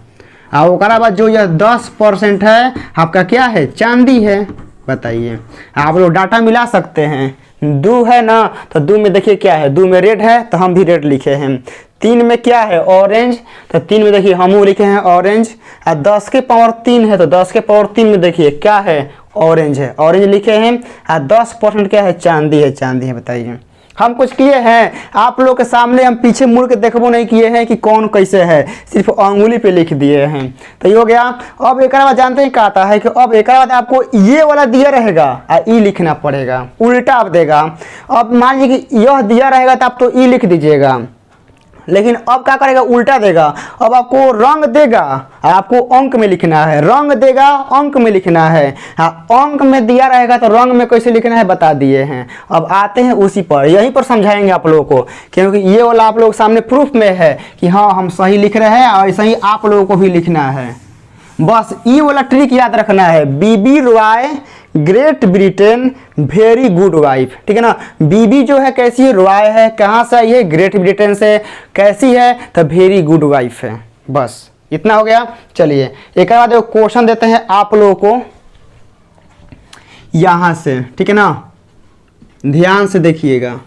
और ओकरा बाद जो यह 10% है आपका क्या है, चांदी है। बताइए, आप लोग डाटा मिला सकते हैं। 2 है ना, तो 2 में देखिए क्या है, 2 में रेड है तो हम भी रेड लिखे हैं। 3 में क्या है, ऑरेंज, तो 3 में देखिए हम लिखे हैं ऑरेंज। और 10 के पावर 3 है तो 10 के पावर 3 में देखिए क्या है, ऑरेंज है, ऑरेंज लिखे हैं। और 10% क्या है, चांदी है, चांदी है। बताइए, हम कुछ किए हैं आप लोग के सामने, हम पीछे मुड़ के देखबो नहीं किए हैं कि कौन कैसे है, सिर्फ अंगुली पे लिख दिए हैं। तो ये हो गया। अब एक बाद जानते हैं क्या आता है कि अब एक बाद आपको ये वाला दिया रहेगा और ई लिखना पड़ेगा, उल्टा आप देगा। अब मान लीजिए कि यह दिया रहेगा तो आप तो ई लिख दीजिएगा, लेकिन अब क्या करेगा, उल्टा देगा। अब आपको रंग देगा और आपको अंक में लिखना है, रंग देगा अंक में लिखना है। हाँ, अंक में दिया रहेगा तो रंग में कैसे लिखना है बता दिए हैं। अब आते हैं उसी पर, यहीं पर समझाएंगे आप लोगों को, क्योंकि ये वाला आप लोग सामने प्रूफ में है कि हाँ हम सही लिख रहे हैं और ऐसा ही आप लोगों को भी लिखना है। बस ये वाला ट्रिक याद रखना है, BB Roy great Britain very good wife. ठीक है ना, बीबी जो है कैसी है, रॉय है, कहाँ से आई है, ग्रेट ब्रिटेन से, कैसी है तो वेरी गुड वाइफ है। बस इतना हो गया। चलिए एक बाद क्वेश्चन देते हैं आप लोगों को यहां से, ठीक है ना, ध्यान से देखिएगा।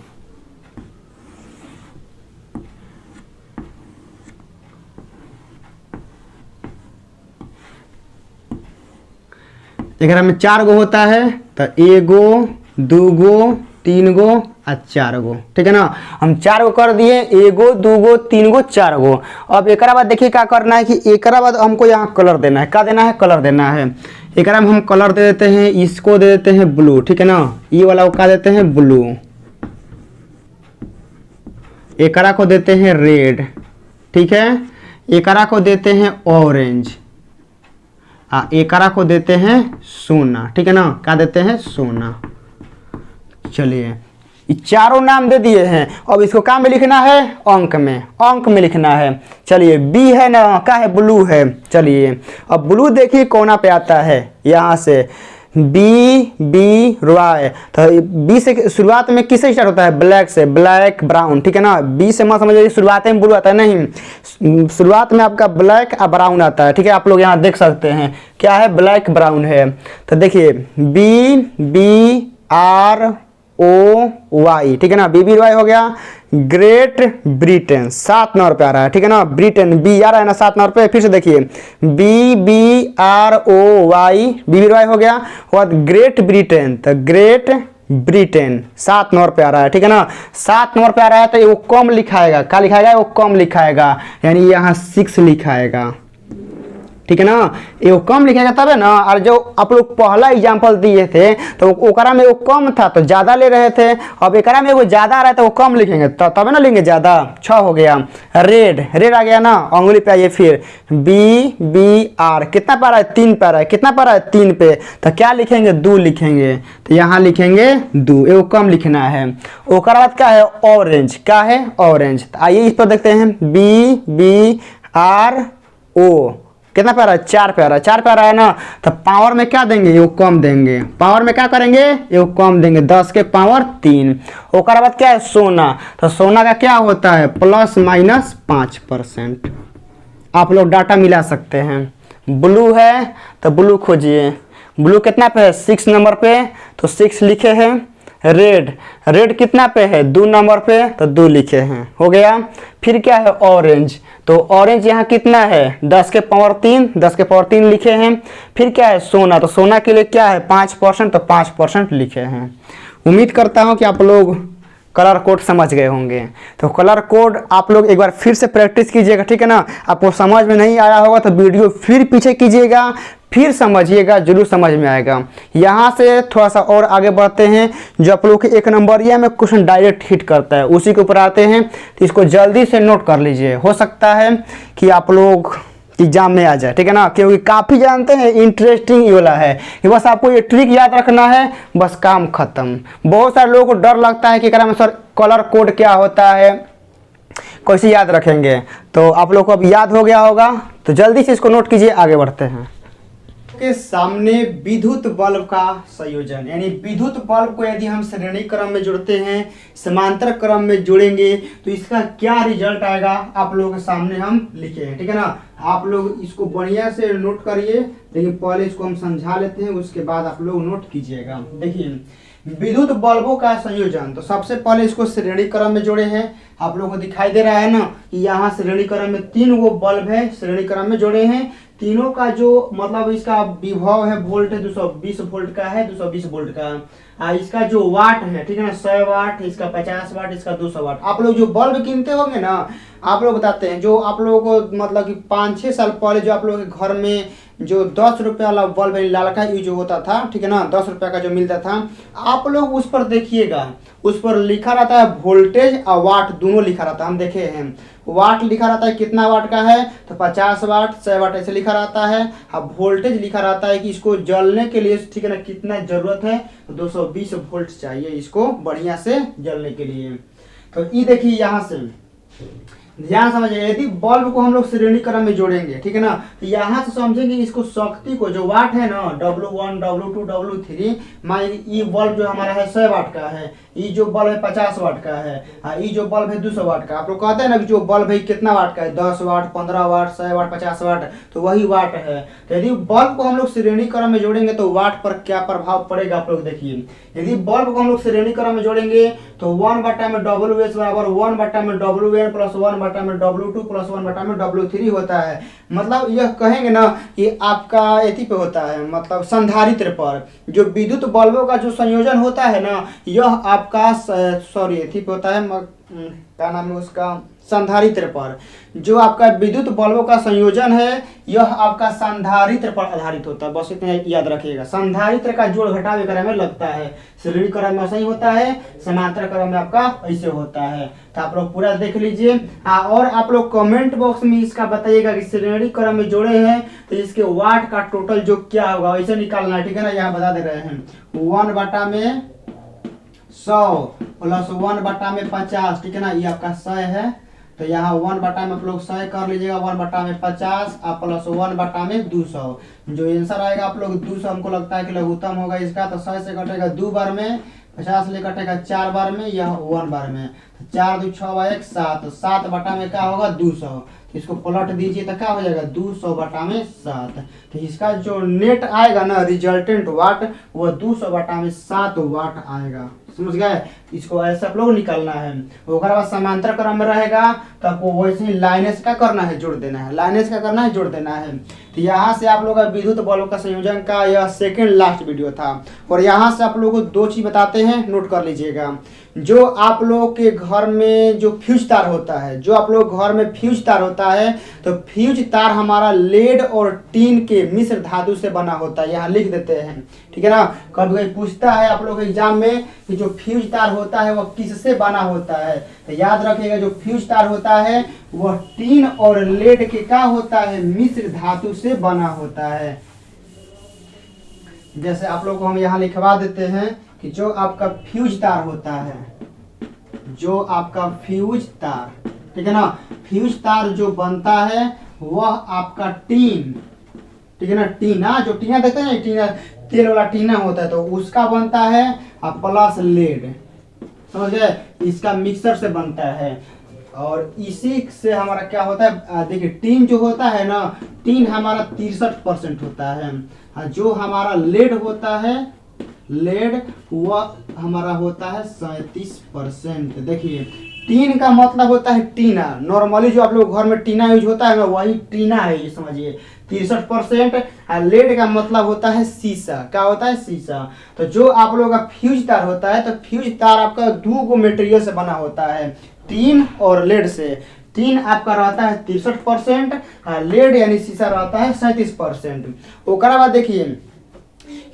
एकरा में 4 गो होता है तो 1 गो 2 गो 3 गो और 4 गो। ठीक है ना, हम 4 गो कर दिए, 1 गो 2 गो 3 गो 4 गो। अब एक बाद देखिए क्या करना है कि एक बाद हमको यहाँ कलर देना है। क्या देना है, कलर देना है। एक में हम कलर दे देते हैं, इसको दे देते हैं ब्लू। ठीक है ना, ये वाला को क्या देते हैं, ब्लू। एकरा को देते हैं रेड। ठीक है, एकरा को देते हैं ऑरेंज, एकरा को देते हैं सोना। ठीक है ना, क्या देते हैं, सोना। चलिए ये चारों नाम दे दिए हैं। अब इसको क्या में लिखना है, अंक में, अंक में लिखना है। चलिए बी है ना, क्या है, ब्लू है। चलिए अब ब्लू देखिए कोना पे आता है, यहाँ से बी रॉय। तो बी से शुरुआत में किससे स्टार्ट होता है, ब्लैक से, ब्लैक ब्राउन। ठीक है ना, बी से मत समझिए शुरुआत में ब्लू आता है, नहीं, शुरुआत में आपका ब्लैक और ब्राउन आता है। ठीक है, आप लोग यहाँ देख सकते हैं क्या है, ब्लैक ब्राउन है। तो देखिए BROY। ठीक है ना, BB रॉय हो गया। ग्रेट ब्रिटेन 7 नंबर पे आ रहा है। ठीक है ना, ब्रिटेन बी आ रहा है ना 7 नंबर पे। फिर से देखिए BBROY, बीबी रॉय हो गया। और ग्रेट ब्रिटेन, तो ग्रेट ब्रिटेन 7 नंबर पे आ रहा है। ठीक है ना, 7 नंबर पे आ रहा है तो वो कम लिखाएगा। क्या लिखाएगा, वो कम लिखाएगा, यानी यहाँ 6 लिखाएगा। ठीक है ना, ये कम लिखेगा तब है ना। और जो आप लोग पहला एग्जाम्पल दिए थे तो ओकरा में वो कम था तो ज़्यादा ले रहे थे। अब एकरा में वो ज़्यादा आ रहा है तो वो कम लिखेंगे तब ना लेंगे ज़्यादा। 6 हो गया। रेड, रेड आ गया ना, अंगुली पे आइए। फिर BBR कितना पा रहा है, 3 पा रहा है। कितना पा रहा है, 3 पे, तो क्या लिखेंगे, 2 लिखेंगे। तो यहाँ लिखेंगे 2, ये कम लिखना है। ओकरा बाद क्या है, ऑरेंज। क्या है, ऑरेंज। तो आइए इस पर देखते हैं, BBRO कितना पे आ रहा है, 4 पे आ रहा है। 4 पे आ रहा है ना, तो पावर में क्या देंगे, ये कम देंगे। पावर में क्या करेंगे, ये कम देंगे, 10 के पावर 3। ओकर बाद क्या है, सोना। तो सोना का क्या होता है, ±5%। आप लोग डाटा मिला सकते हैं। ब्लू है तो ब्लू खोजिए, ब्लू कितना पे है, 6 नंबर पे, तो 6 लिखे हैं। रेड, रेड कितना पे है, 2 नंबर पे, तो 2 लिखे हैं, हो गया। फिर क्या है, ऑरेंज। तो ऑरेंज यहाँ कितना है, 10 के पावर 3, 10 के पावर 3 लिखे हैं। फिर क्या है, सोना। तो सोना के लिए क्या है, 5%, तो 5% लिखे हैं। उम्मीद करता हूँ कि आप लोग कलर कोड समझ गए होंगे। तो कलर कोड आप लोग एक बार फिर से प्रैक्टिस कीजिएगा। ठीक है ना, आपको समझ में नहीं आया होगा तो वीडियो फिर पीछे कीजिएगा, फिर समझिएगा, जरूर समझ में आएगा। यहाँ से थोड़ा सा और आगे बढ़ते हैं। जो आप लोग के 1 नंबरिया में क्वेश्चन डायरेक्ट हिट करता है उसी के ऊपर आते हैं। तो इसको जल्दी से नोट कर लीजिए, हो सकता है कि आप लोग एग्जाम में आ जाए। ठीक है ना, क्योंकि काफ़ी जानते हैं इंटरेस्टिंग ये वाला है कि बस आपको ये ट्रिक याद रखना है, बस काम खत्म। बहुत सारे लोगों को डर लगता है कि में सर कलर कोड क्या होता है, कैसे याद रखेंगे। तो आप लोग को अब याद हो गया होगा, तो जल्दी से इसको नोट कीजिए, आगे बढ़ते हैं। के सामने विद्युत बल्ब का संयोजन, यानी विद्युत बल्ब को यदि हम श्रेणी क्रम में जोड़ते हैं, समांतर क्रम में जोड़ेंगे तो इसका क्या रिजल्ट आएगा, आप लोगों के सामने हम लिखे हैं। ठीक है ना, आप लोग इसको बढ़िया से नोट करिए, लेकिन पहले इसको हम समझा लेते हैं, उसके बाद आप लोग नोट कीजिएगा। देखिए विद्युत बल्बों का संयोजन, तो सबसे पहले इसको श्रेणी क्रम में जोड़े हैं। आप लोगों को दिखाई दे रहा है ना कि यहाँ श्रेणी क्रम में 3 वो बल्ब है, श्रेणी क्रम में जोड़े हैं। तीनों का जो मतलब इसका विभव है वोल्ट है 220 वोल्ट का है, 220 वोल्ट का। इसका जो वाट है, ठीक है ना, 100 वाट, इसका 50 वाट, इसका 200 वाट। आप लोग जो बल्ब कीनते होंगे ना, आप लोग बताते हैं जो आप लोगों को मतलब कि 5-6 साल पहले जो आप लोगों के घर में जो 10 रुपये वाला बल्ब लाल का यूज होता था, ठीक है ना, 10 रुपये का जो मिलता था, आप लोग उस पर देखिएगा, उस पर लिखा रहता है वोल्टेज और वाट दोनों लिखा रहता है। हम देखे हैं वाट लिखा रहता है कितना वाट का है, तो 50 वाट 100 वाट ऐसे लिखा रहता है। अब वोल्टेज लिखा रहता है कि इसको जलने के लिए, ठीक है ना, कितना जरूरत है, तो 220 वोल्ट चाहिए इसको बढ़िया से जलने के लिए। तो ये देखिए यहाँ से ध्यान समझिए, यदि बल्ब को हम लोग श्रेणी क्रम में जोड़ेंगे, ठीक है ना, तो यहाँ से समझेंगे इसको शक्ति को, जो वाट है ना, W1 W2 W3, मान ये बल्ब जो हमारा है 100 वाट का है, ये जो बल्ब है 50 वाट का है, ये जो बल्ब है 200 वाट का। आप लोग कहते हैं ना कि जो बल्ब है कितना वाट का है, 10 वाट 15 वाट 100 वाट 50 वाट, तो वही वाट है। तो यदि बल्ब को हम लोग श्रेणी क्रम में जोड़ेंगे तो वाट पर क्या प्रभाव पड़ेगा आप लोग देखिए। यदि बल्ब को हम लोग श्रेणी क्रम में जोड़ेंगे तो 1/WS बराबर 1/WN plus 1/W2 plus 1/W3 होता है। मतलब यह कहेंगे ना कि आपका एथी पे होता है, मतलब संधारित्र पर जो विद्युत बल्बों का जो संयोजन होता है ना, यह आपका सॉरी एथी पे होता है, क्या नाम है उसका, संधारित्र पर। जो आपका विद्युत बल्बों का संयोजन है यह आपका संधारित्र पर आधारित होता है, बस इतना याद रखिएगा। संधारित्र का जोड़ घटाव क्रम में लगता है, श्रेणी क्रम में ऐसा ही होता है, समांतर क्रम में आपका ऐसे होता है। तो आप लोग पूरा देख लीजिए, और आप लोग कमेंट बॉक्स में इसका बताइएगा कि श्रेणी क्रम में जोड़े हैं तो इसके वाट का टोटल जो क्या होगा वैसे निकालना है, ठीक है ना। यहाँ बता दे रहे हैं 1/100 प्लस 1/50, ठीक है ना, ये आपका 100 है, तो यहाँ 1/में आप लोग 100 कर लीजिएगा, 1/50 और प्लस 1/200। जो आंसर आएगा आप लोग 200 हमको लगता है कि लघुत्तम होगा इसका, तो 100 से कटेगा 2 बार में, 50 से कटेगा 4 बार में, यह 1 बार में, तो 4 2 6 1 7, तो 7 में क्या होगा 200। इसको पलट दीजिए तो क्या हो जाएगा 200/7। तो इसका जो नेट आएगा ना रिजल्टेंट वाट, वो 200/7 वाट आएगा, समझ गए। इसको ऐसे आप लोग निकालना है। उसके बाद समांतर क्रम में रहेगा तो आपको वैसे ही लाइनेस का करना है, जोड़ देना है, लाइनेस का करना है, जोड़ देना है। तो यहाँ से आप लोग का विद्युत बल्ब का संयोजन का यह सेकेंड लास्ट वीडियो था। और यहाँ से आप लोगों को 2 चीज बताते हैं, नोट कर लीजिएगा। जो आप लोग के घर में जो फ्यूज तार होता है, जो आप लोग घर में फ्यूज तार होता है, तो फ्यूज तार हमारा लेड और टीन के मिश्र धातु से बना होता है, यहाँ लिख देते हैं, ठीक है ना। कभी कोई पूछता है आप लोग एग्जाम में कि जो फ्यूज तार होता है वह किससे बना होता है, तो याद रखिएगा जो फ्यूज तार होता है वह टीन और लेड के क्या होता है, मिश्र धातु से बना होता है। जैसे आप लोग को हम यहाँ लिखवा देते हैं कि जो आपका फ्यूज तार होता है, जो आपका फ्यूज तार, ठीक है ना, फ्यूज तार जो बनता है वह आपका टीन, ठीक है ना, टीना, जो टीना देखते हैं ना, टीना तेल वाला टीना होता है, तो उसका बनता है प्लस लेड, समझ गए, इसका मिक्सर से बनता है। और इसी से हमारा क्या होता है, देखिए टीन जो होता है ना, टीन हमारा 63% होता है, जो हमारा लेड होता है, लेड वह हमारा होता है 37%। देखिए टीन का मतलब होता है टीना, नॉर्मली जो आप लोग घर में टीना यूज होता है ना वही टीना है, ये समझिए 63%। लेड का मतलब होता है शीशा, क्या होता है, शीशा। तो जो आप लोगों का फ्यूज तार होता है, तो फ्यूज तार आपका 2 मटेरियल से बना होता है, टीन और लेड से। टीन आपका रहता है 63%, लेड यानी शीशा रहता है 37%। उसके बाद देखिए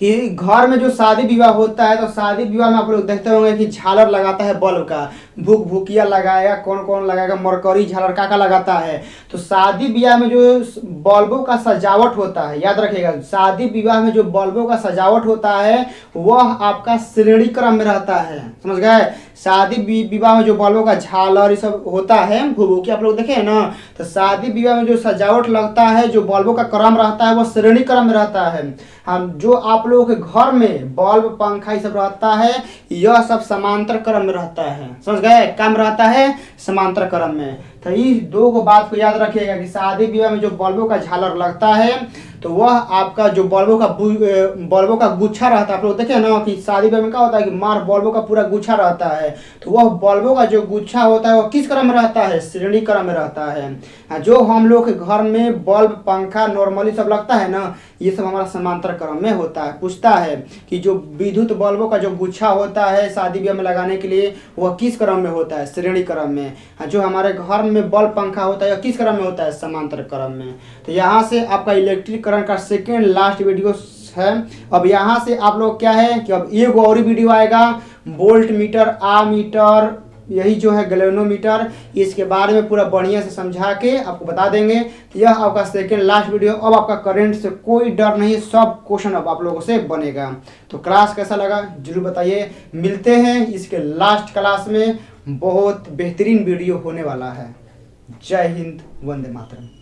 कि घर में जो शादी विवाह होता है, तो शादी विवाह में आप लोग देखते होंगे कि झालर लगाता है बल्ब का, भूक भूकिया लगाएगा, कौन कौन लगाएगा, मरकरी झालर का लगाता है। तो शादी विवाह में जो बल्बों का सजावट होता है, याद रखिएगा, शादी विवाह में जो बल्बों का सजावट होता है वह आपका श्रेणी क्रम में रहता है, समझ गए। शादी विवाह में जो बल्बों का झालर ये सब होता है भुभुकी आप लोग देखे हैं ना, तो शादी विवाह में जो सजावट लगता है, जो बल्बों का क्रम रहता है वो श्रेणी क्रम में रहता है। हम जो आप लोगों के घर में बल्ब पंखा ये सब रहता है, यह सब समांतर क्रम में रहता है। समझ गए, काम रहता है समांतर क्रम में। तो इस दो को बात को याद रखिएगा कि शादी विवाह में जो बल्बों का झालर लगता है तो वह आपका जो बल्बों का गुच्छा रहता है। आप लोग देखे ना कि शादी विवाह में क्या होता है कि मार बल्बों का पूरा गुच्छा रहता है, तो वह बल्बों का जो गुच्छा होता है वह किस क्रम में रहता है, श्रेणी क्रम में रहता है। जो हम लोग के घर में बल्ब पंखा नॉर्मली सब लगता है ना, ये सब हमारा समांतर क्रम में होता है। पूछता है कि जो विद्युत बल्बों का जो गुच्छा होता है शादी विवाह में लगाने के लिए वह किस क्रम में होता है, श्रेणी क्रम में। जो हमारे घर में बल्ब पंखा होता है किस क्रम में होता है, समांतर क्रम में। तो यहाँ से आपका इलेक्ट्रिक करंट का सेकेंड लास्ट वीडियो है। अब यहाँ से आप लोग क्या है कि अब एक और वीडियो आएगा, वोल्ट मीटर, आमीटर, यही जो है गैल्वेनोमीटर, इसके बारे में पूरा बढ़िया से समझा के आपको बता देंगे। यह आपका सेकेंड लास्ट वीडियो। अब आपका करंट से कोई डर नहीं, सब क्वेश्चन अब आप लोगों से बनेगा। तो क्लास कैसा लगा जरूर बताइए। मिलते हैं इसके लास्ट क्लास में, बहुत बेहतरीन वीडियो होने वाला है। जय हिंद, वंदे मातरम।